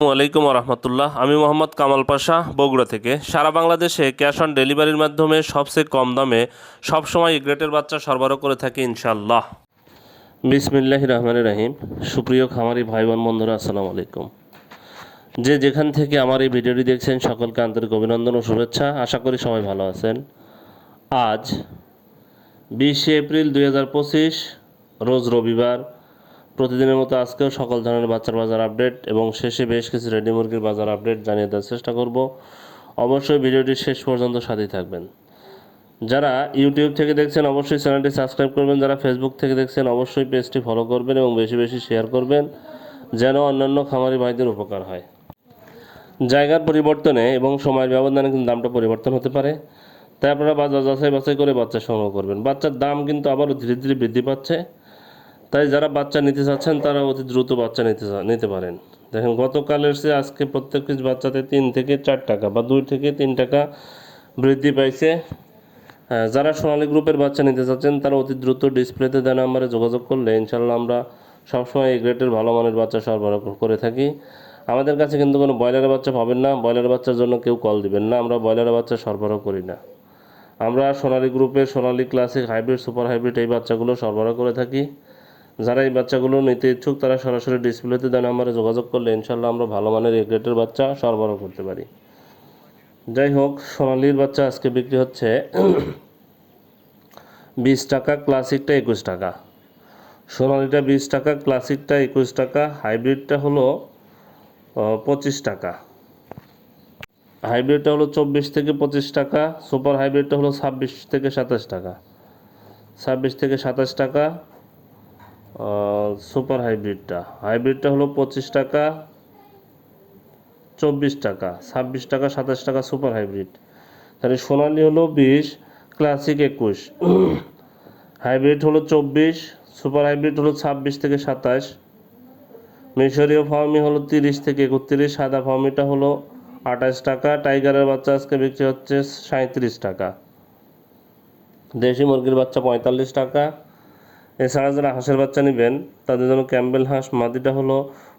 আসসালামু আলাইকুম রহমতুল্লাহ। আমি মোহাম্মদ কামাল পাশা, বগুড়া থেকে। সারা বাংলাদেশে ক্যাশ অন ডেলিভারির মাধ্যমে সবচেয়ে কম দামে সবসময় এ গ্রেটের বাচ্চা সরবরাহ করে থাকি ইনশাল্লাহ। বিসমিল্লাহির রহমানির রহিম। সুপ্রিয় খামারি ভাই বোন বন্ধুরা, আসসালামু আলাইকুম। যে যেখান থেকে আমার এই ভিডিওটি দেখছেন সকলকে আন্তরিক অভিনন্দন ও শুভেচ্ছা। আশা করি সবাই ভালো আছেন। আজ 20 এপ্রিল 2025, রোজ রবিবার। প্রতিদিনের মতো আজকেও সকল ধরনের বাচ্চার বাজার আপডেট এবং শেষে বেশ কিছু রেডি মুরগির বাজার আপডেট জানিয়ে দেওয়ার চেষ্টা করব। অবশ্যই ভিডিওটি শেষ পর্যন্ত সাথেই থাকবেন। যারা ইউটিউব থেকে দেখছেন অবশ্যই চ্যানেলটি সাবস্ক্রাইব করবেন। যারা ফেসবুক থেকে দেখছেন অবশ্যই পেজটি ফলো করবেন এবং বেশি বেশি শেয়ার করবেন, যেন অন্যান্য খামারি ভাইদের উপকার হয়। জায়গার পরিবর্তনে এবং সময়ের ব্যবধানে কিন্তু দামটা পরিবর্তন হতে পারে, তাই আপনারা বাজার যাচাই বাছাই করে বাচ্চা সংগ্রহ করবেন। বাচ্চার দাম কিন্তু আবারও ধীরে ধীরে বৃদ্ধি পাচ্ছে, তাই যারা বাচ্চা নিতে চাচ্ছেন তারা অতি দ্রুত বাচ্চা নিতে পারেন। দেখেন, গতকালের চেয়ে আজকে প্রত্যেক পিস বাচ্চাতে 3 থেকে 4 টাকা বা 2 থেকে 3 টাকা বৃদ্ধি পাইছে। যারা সোনালী গ্রুপের বাচ্চা নিতে চাচ্ছেন তারা অতি দ্রুত ডিসপ্লেতে দেওয়া নাম্বারে যোগাযোগ করলে ইনশাল্লাহ আমরা সবসময় এই গ্রেটের ভালো মানের বাচ্চা সরবরাহ করে থাকি। আমাদের কাছে কিন্তু কোনো ব্রয়লারের বাচ্চা পাবেন না, ব্রয়লারের বাচ্চার জন্য কেউ কল দিবেন না। আমরা ব্রয়লারের বাচ্চা সরবরাহ করি না। আমরা সোনালী গ্রুপের সোনালী ক্লাসিক, হাইব্রিড, সুপার হাইব্রিড এই বাচ্চাগুলো সরবরাহ করে থাকি। যারা এই বাচ্চাগুলো নিতে ইচ্ছুক তারা সরাসরি ডিসপ্লেতে দেওয়া নাম্বারে যোগাযোগ করলে ইনশাল্লাহ আমরা ভালো মানের এ গ্রেডের বাচ্চা সরবরাহ করতে পারি। যাই হোক, সোনালির বাচ্চা আজকে বিক্রি হচ্ছে 20 টাকা, ক্লাসিকটা 21 টাকা। সোনালিটা 20 টাকা, ক্লাসিকটা 21 টাকা, হাইব্রিডটা হলো 25 টাকা। হাইব্রিডটা হলো 24 থেকে 25 টাকা, সুপার হাইব্রিডটা হলো 26 থেকে 27 টাকা। 26 থেকে 27 টাকা সুপার হাইব্রিডটা হলো 25 টাকা, 24 টাকা, 26 টাকা, 27 টাকা সুপার হাইব্রিড। তাহলে সোনালি হলো 20, ক্লাসিক 21, হাইব্রিড হলো 24, সুপার হাইব্রিড হলো 26 থেকে 27, মিশরীয় ফার্মি হলো 30 থেকে 31, সাদা ফার্মিটা হলো 28 টাকা। টাইগারের বাচ্চা আজকে বিক্রি হচ্ছে 37 টাকা। দেশি মুরগির বাচ্চা 45 টাকা। এছাড়া যারা হাঁসের বাচ্চা নেবেন তাদের জন্য ক্যাম্বেল হাঁস মাদিটা হলো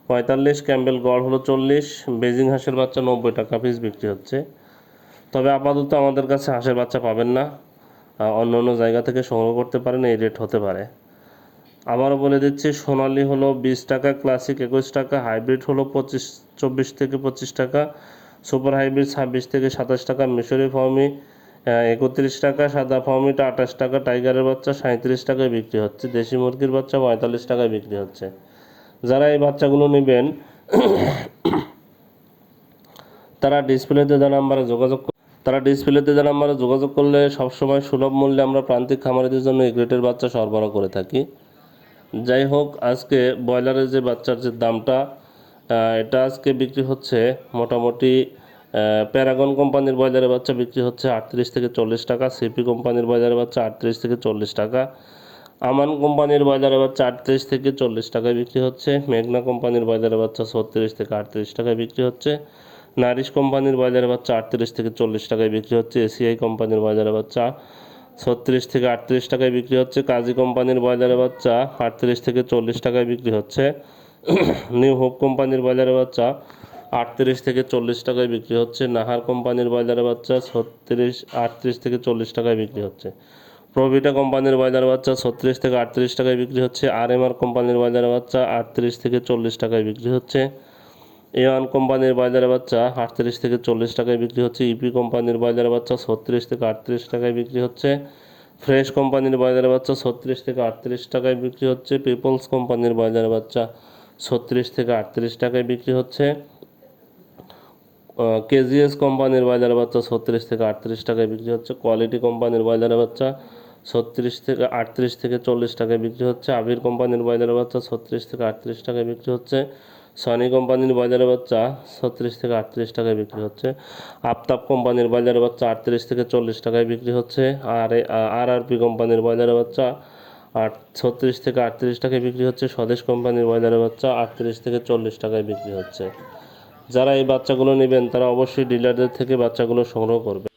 45, ক্যাম্বেল গড় হলো 40, বেজিং হাঁসের বাচ্চা 90 টাকা পিস বিক্রি হচ্ছে। তবে আপাতত আমাদের কাছে হাঁসের বাচ্চা পাবেন না, অন্য অন্য জায়গা থেকে সংগ্রহ করতে পারেন, এই রেট হতে পারে। আবারও বলে দিচ্ছি, সোনালি হলো 20 টাকা, ক্লাসিক 21 টাকা, হাইব্রিড হলো 24 থেকে 25 টাকা, সুপার হাইব্রিড 26 থেকে 27 টাকা, মিশরি ফার্মি 31 টাকা, সাদা ফার্মিটা 28 টাকা, টাইগারের বাচ্চা 37 টাকায় বিক্রি হচ্ছে, দেশি মুরগির বাচ্চা 45 টাকায় বিক্রি হচ্ছে। যারা এই বাচ্চাগুলো নেবেন তারা ডিসপ্লেতে দেওয়া নাম্বারে যোগাযোগ করলে সবসময় সুলভ মূল্যে আমরা প্রান্তিক খামারিদের জন্য এই গ্রেটের বাচ্চা সরবরাহ করে থাকি। যাই হোক, আজকে ব্রয়লারের যে বাচ্চার যে দামটা, এটা আজকে বিক্রি হচ্ছে মোটামুটি প্যারাগন কোম্পানির ব্রয়লারের বাচ্চা বিক্রি হচ্ছে 38 থেকে 40 টাকা, সিপি কোম্পানির ব্রয়লারের বাচ্চা 38 থেকে 40 টাকা, আমান কোম্পানির ব্রয়লারের বাচ্চা 38 থেকে 40 টাকায় বিক্রি হচ্ছে, মেঘনা কোম্পানির ব্রয়লারের বাচ্চা 36 থেকে 38 টাকায় বিক্রি হচ্ছে, নারিশ কোম্পানির ব্রয়লারের বাচ্চা 38 থেকে 40 টাকায় বিক্রি হচ্ছে, এসিআই কোম্পানির ব্রয়লারের বাচ্চা 36 থেকে 38 টাকায় বিক্রি হচ্ছে, কাজী কোম্পানির ব্রয়লারের বাচ্চা 38 থেকে 40 টাকায় বিক্রি হচ্ছে, নিউ হোপ কোম্পানির ব্রয়লারের বাচ্চা 38 থেকে 40 টাকায় বিক্রি হচ্ছে, নাহার কোম্পানির ব্রয়লারের বাচ্চা 38 থেকে 40 টাকায় বিক্রি হচ্ছে, প্রভিটা কোম্পানির ব্রয়লারের বাচ্চা 36 থেকে 38 টাকায় বিক্রি হচ্ছে, আরএমআর কোম্পানির ব্রয়লারের বাচ্চা 38 থেকে 40 টাকায় বিক্রি হচ্ছে, এ1 কোম্পানির ব্রয়লারের বাচ্চা 38 থেকে 40 টাকায় বিক্রি হচ্ছে, ইপি কোম্পানির ব্রয়লারের বাচ্চা 36 থেকে 38 টাকায় বিক্রি হচ্ছে, ফ্রেশ কোম্পানির ব্রয়লারের বাচ্চা 36 থেকে 38 টাকায় বিক্রি হচ্ছে, পিপলস কোম্পানির ব্রয়লারের বাচ্চা 36 থেকে 38 টাকায় বিক্রি হচ্ছে, কেজিএস কোম্পানির ব্রয়লারের বাচ্চা 36 থেকে 38 টাকায় বিক্রি হচ্ছে, কোয়ালিটি কোম্পানির ব্রয়লারের বাচ্চা 36 থেকে 38 থেকে 40 টাকায় বিক্রি হচ্ছে, আবির কোম্পানির ব্রয়লারের বাচ্চা 36 থেকে 38 টাকায় বিক্রি হচ্ছে, সনি কোম্পানির ব্রয়লারের বাচ্চা 36 থেকে 38 টাকায় বিক্রি হচ্ছে, আফতাব কোম্পানির ব্রয়লারের বাচ্চা 38 থেকে 40 টাকায় বিক্রি হচ্ছে, আরআরপি কোম্পানির ব্রয়লারের বাচ্চা 36 থেকে 38 টাকায় বিক্রি হচ্ছে, স্বদেশ কোম্পানির ব্রয়লারের বাচ্চা 38 থেকে 40 টাকায় বিক্রি হচ্ছে। যারা এই বাচ্চাগুলো নেবেন তারা অবশ্যই ডিলারদের থেকে বাচ্চাগুলো সংগ্রহ করবে।